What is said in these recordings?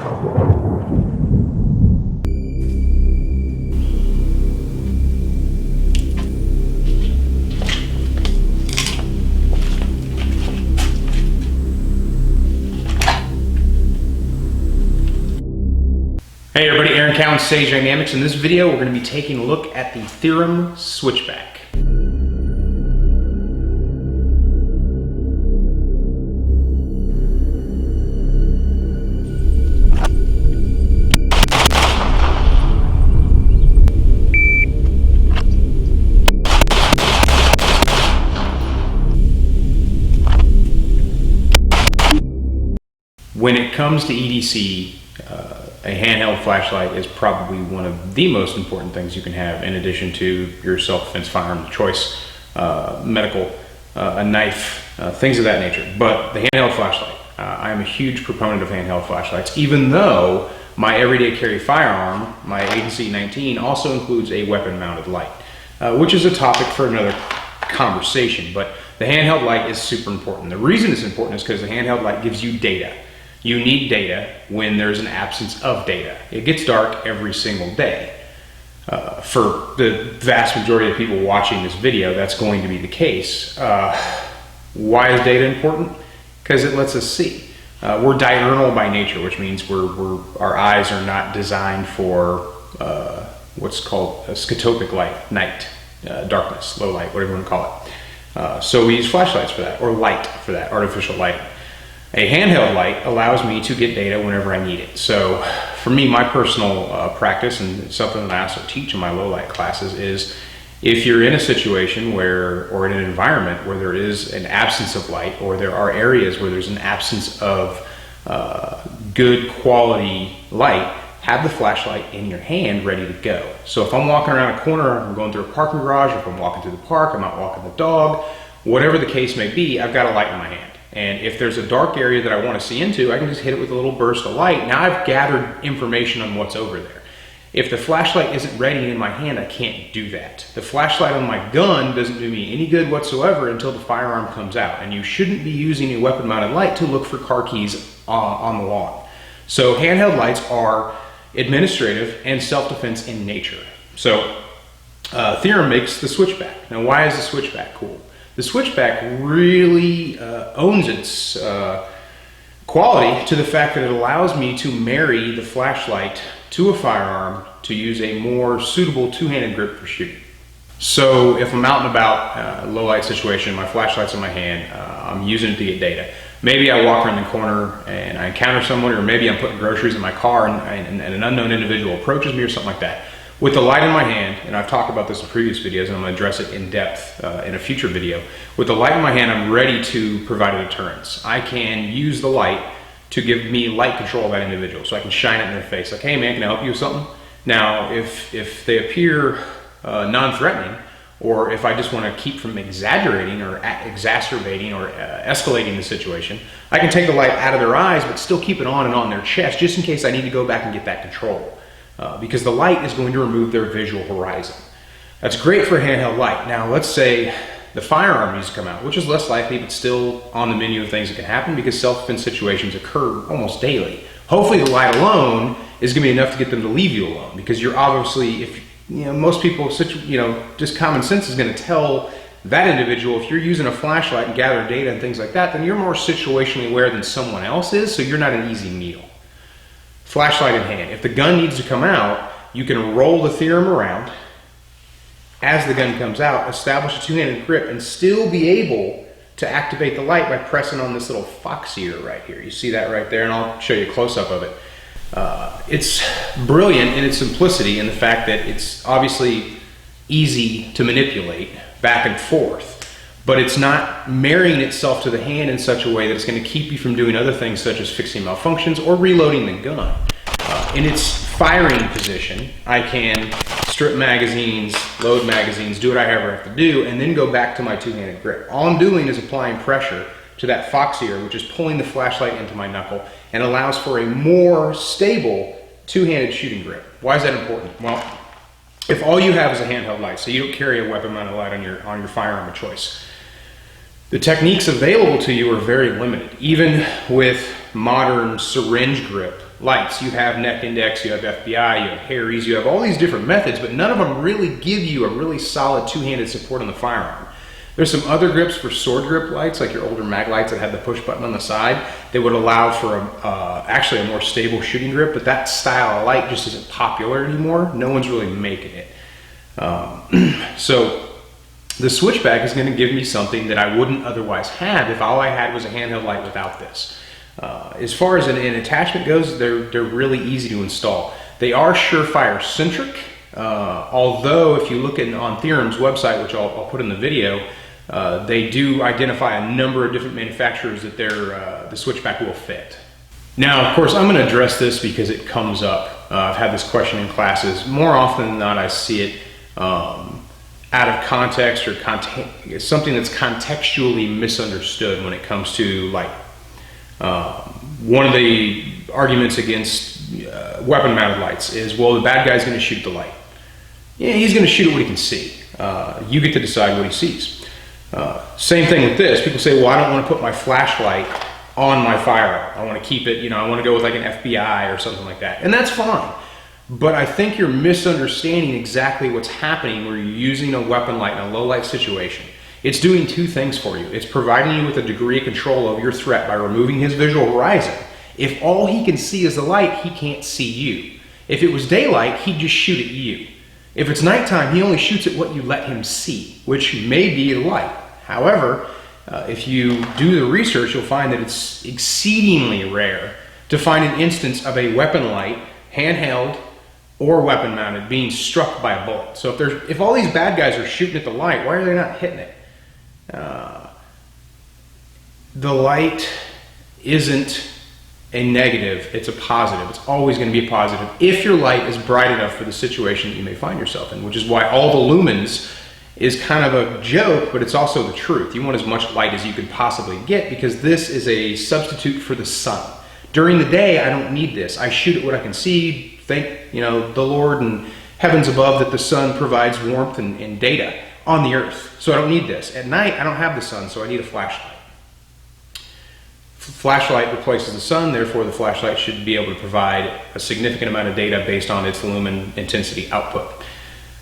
Hey everybody, Aaron Cowan, Sage Dynamics. In this video, we're going to be taking a look at the Thyrm Switchback. When it comes to EDC, a handheld flashlight is probably one of the most important things you can have, in addition to your self-defense firearm of choice, medical, a knife, things of that nature. But the handheld flashlight, I am a huge proponent of handheld flashlights, even though my everyday carry firearm, my Agency 19, also includes a weapon-mounted light, which is a topic for another conversation. But the handheld light is super important. The reason it's important is because the handheld light gives you data. You need data when there's an absence of data. It gets dark every single day. For the vast majority of people watching this video, that's going to be the case. Why is data important? Because it lets us see. We're diurnal by nature, which means our eyes are not designed for what's called a scotopic light, night, darkness, low light, whatever you want to call it. So we use flashlights for that, or light for that, artificial lighting. A handheld light allows me to get data whenever I need it. So for me, my personal practice, and something that I also teach in my low light classes, is if you're in a situation where, or in an environment where there is an absence of light, or there are areas where there's an absence of good quality light, have the flashlight in your hand ready to go. So if I'm walking around a corner, I'm going through a parking garage, or if I'm walking through the park, I'm out walking the dog, whatever the case may be, I've got a light in my hand. And if there's a dark area that I want to see into, I can just hit it with a little burst of light. Now I've gathered information on what's over there. If the flashlight isn't ready in my hand, I can't do that. The flashlight on my gun doesn't do me any good whatsoever until the firearm comes out. And you shouldn't be using a weapon-mounted light to look for car keys on the lawn. So handheld lights are administrative and self-defense in nature. So Thyrm makes the Switchback. Now why is the Switchback cool? The Switchback really owns its quality to the fact that it allows me to marry the flashlight to a firearm to use a more suitable two-handed grip for shooting. So if I'm out and about, low light situation, my flashlight's in my hand, I'm using it to get data. Maybe I walk around the corner and I encounter someone, or maybe I'm putting groceries in my car and an unknown individual approaches me or something like that. With the light in my hand, and I've talked about this in previous videos, and I'm going to address it in depth in a future video. With the light in my hand, I'm ready to provide a deterrence. I can use the light to give me light control of that individual, so I can shine it in their face. Like, hey man, can I help you with something? Now, if they appear non-threatening, or if I just want to keep from exaggerating or exacerbating or escalating the situation, I can take the light out of their eyes, but still keep it on and on their chest, just in case I need to go back and get that control. Because the light is going to remove their visual horizon. That's great for a handheld light. Now let's say the firearm needs to come out, which is less likely, but still on the menu of things that can happen because self-defense situations occur almost daily. Hopefully the light alone is going to be enough to get them to leave you alone, because you're obviously, if you know, most people, just common sense is going to tell that individual, if you're using a flashlight and gather data and things like that, then you're more situationally aware than someone else is, so you're not an easy meal. Flashlight in hand. If the gun needs to come out, you can roll the Thyrm around as the gun comes out, establish a two-handed grip, and still be able to activate the light by pressing on this little fox ear right here. You see that right there, and I'll show you a close-up of it. It's brilliant in its simplicity, and the fact that it's obviously easy to manipulate back and forth, but it's not marrying itself to the hand in such a way that it's going to keep you from doing other things such as fixing malfunctions or reloading the gun. In its firing position, I can strip magazines, load magazines, do what I ever have to do, and then go back to my two-handed grip. All I'm doing is applying pressure to that fox ear, which is pulling the flashlight into my knuckle, and allows for a more stable two-handed shooting grip. Why is that important? Well, if all you have is a handheld light, so you don't carry a weapon-mounted light on your firearm of choice, the techniques available to you are very limited. Even with modern syringe grip lights. You have neck index, you have FBI, you have Harry's, you have all these different methods, but none of them really give you a really solid two-handed support on the firearm. There's some other grips for sword grip lights, like your older mag lights that have the push button on the side, that would allow for actually a more stable shooting grip, but that style of light just isn't popular anymore. No one's really making it. So the Switchback is going to give me something that I wouldn't otherwise have if all I had was a handheld light without this. As far as an attachment goes, they're really easy to install. They are Surefire centric, although if you look on Thyrm's website, which I'll put in the video, they do identify a number of different manufacturers that the Switchback will fit. Now, of course, I'm going to address this because it comes up. I've had this question in classes. More often than not, I see it out of context or something that's contextually misunderstood when it comes to light. One of the arguments against weapon-mounted lights is, well, the bad guy's going to shoot the light. Yeah, he's going to shoot at what he can see. You get to decide what he sees. Same thing with this. People say, well, I don't want to put my flashlight on my firearm. I want to keep it, I want to go with like an FBI or something like that. And that's fine. But I think you're misunderstanding exactly what's happening where you're using a weapon light in a low light situation. It's doing two things for you. It's providing you with a degree of control of your threat by removing his visual horizon. If all he can see is the light, he can't see you. If it was daylight, he'd just shoot at you. If it's nighttime, he only shoots at what you let him see, which may be the light. However, if you do the research, you'll find that it's exceedingly rare to find an instance of a weapon light, handheld or weapon mounted, being struck by a bullet. So if all these bad guys are shooting at the light, why are they not hitting it? The light isn't a negative, it's a positive. It's always going to be a positive if your light is bright enough for the situation that you may find yourself in, which is why all the lumens is kind of a joke, but it's also the truth. You want as much light as you could possibly get because this is a substitute for the sun. During the day, I don't need this. I shoot at what I can see. Thank the Lord and heavens above that the sun provides warmth and data on the earth. So I don't need this. At night, I don't have the sun, so I need a flashlight. Flashlight replaces the sun, therefore the flashlight should be able to provide a significant amount of data based on its lumen intensity output.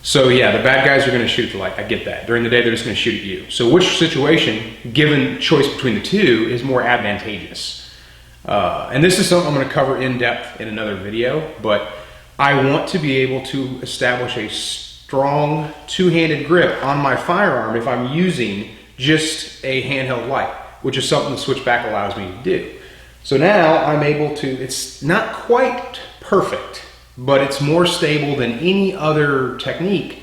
So yeah, the bad guys are going to shoot the light. I get that. During the day, they're just going to shoot at you. So which situation, given choice between the two, is more advantageous? And this is something I'm going to cover in depth in another video, but I want to be able to establish a strong two-handed grip on my firearm if I'm using just a handheld light, which is something the Switchback allows me to do. So now I'm able to, it's not quite perfect, but it's more stable than any other technique,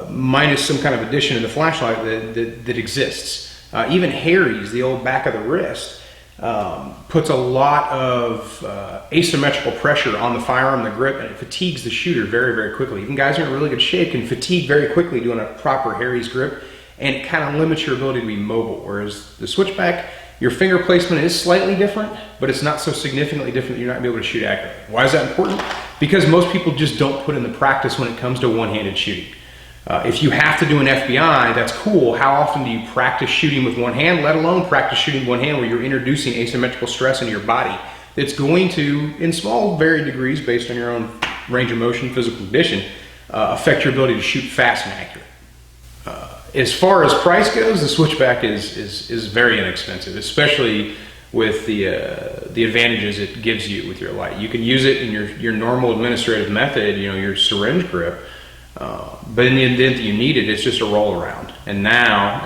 minus some kind of addition to the flashlight that exists. Even Harry's, the old back of the wrist, puts a lot of asymmetrical pressure on the firearm, the grip, and it fatigues the shooter very, very quickly. Even guys who are in really good shape can fatigue very quickly doing a proper Harry's grip, and it kind of limits your ability to be mobile. Whereas the Switchback, your finger placement is slightly different, but it's not so significantly different that you're not going to be able to shoot accurately. Why is that important? Because most people just don't put in the practice when it comes to one-handed shooting. If you have to do an FBI, that's cool. How often do you practice shooting with one hand, let alone practice shooting with one hand where you're introducing asymmetrical stress into your body that's going to, in small varied degrees based on your own range of motion, physical condition, affect your ability to shoot fast and accurate. As far as price goes, the Switchback is very inexpensive, especially with the advantages it gives you with your light. You can use it in your normal administrative method, your syringe grip, but in the event that you need it, it's just a roll around. And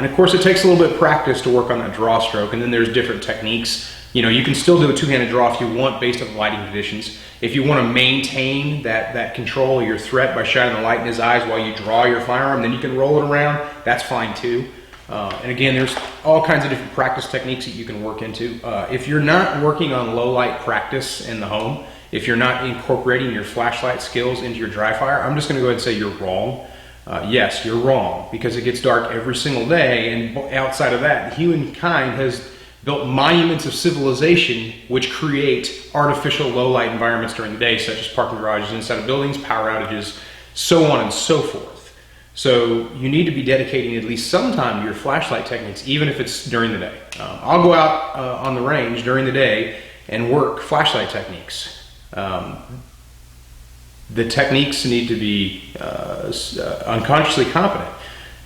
of course it takes a little bit of practice to work on that draw stroke, and then there's different techniques. You can still do a two-handed draw if you want based on lighting conditions. If you want to maintain that control of your threat by shining the light in his eyes while you draw your firearm, then you can roll it around. That's fine too. And again, there's all kinds of different practice techniques that you can work into. If you're not working on low light practice in the home, if you're not incorporating your flashlight skills into your dry fire, I'm just going to go ahead and say you're wrong. Yes, you're wrong, because it gets dark every single day, and outside of that, humankind has built monuments of civilization which create artificial low light environments during the day, such as parking garages inside of buildings, power outages, so on and so forth. So you need to be dedicating at least some time to your flashlight techniques, even if it's during the day. I'll go out on the range during the day and work flashlight techniques. The techniques need to be unconsciously competent.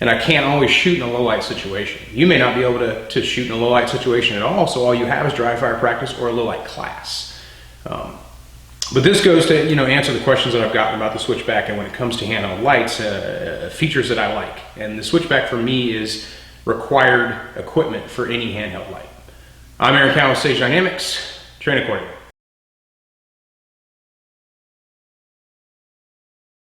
And I can't always shoot in a low light situation. You may not be able to shoot in a low light situation at all, so all you have is dry fire practice or a low light class. But this goes to answer the questions that I've gotten about the Switchback, and when it comes to handheld lights, features that I like. And the Switchback for me is required equipment for any handheld light. I'm Eric Allen with Sage Dynamics. Train accordingly.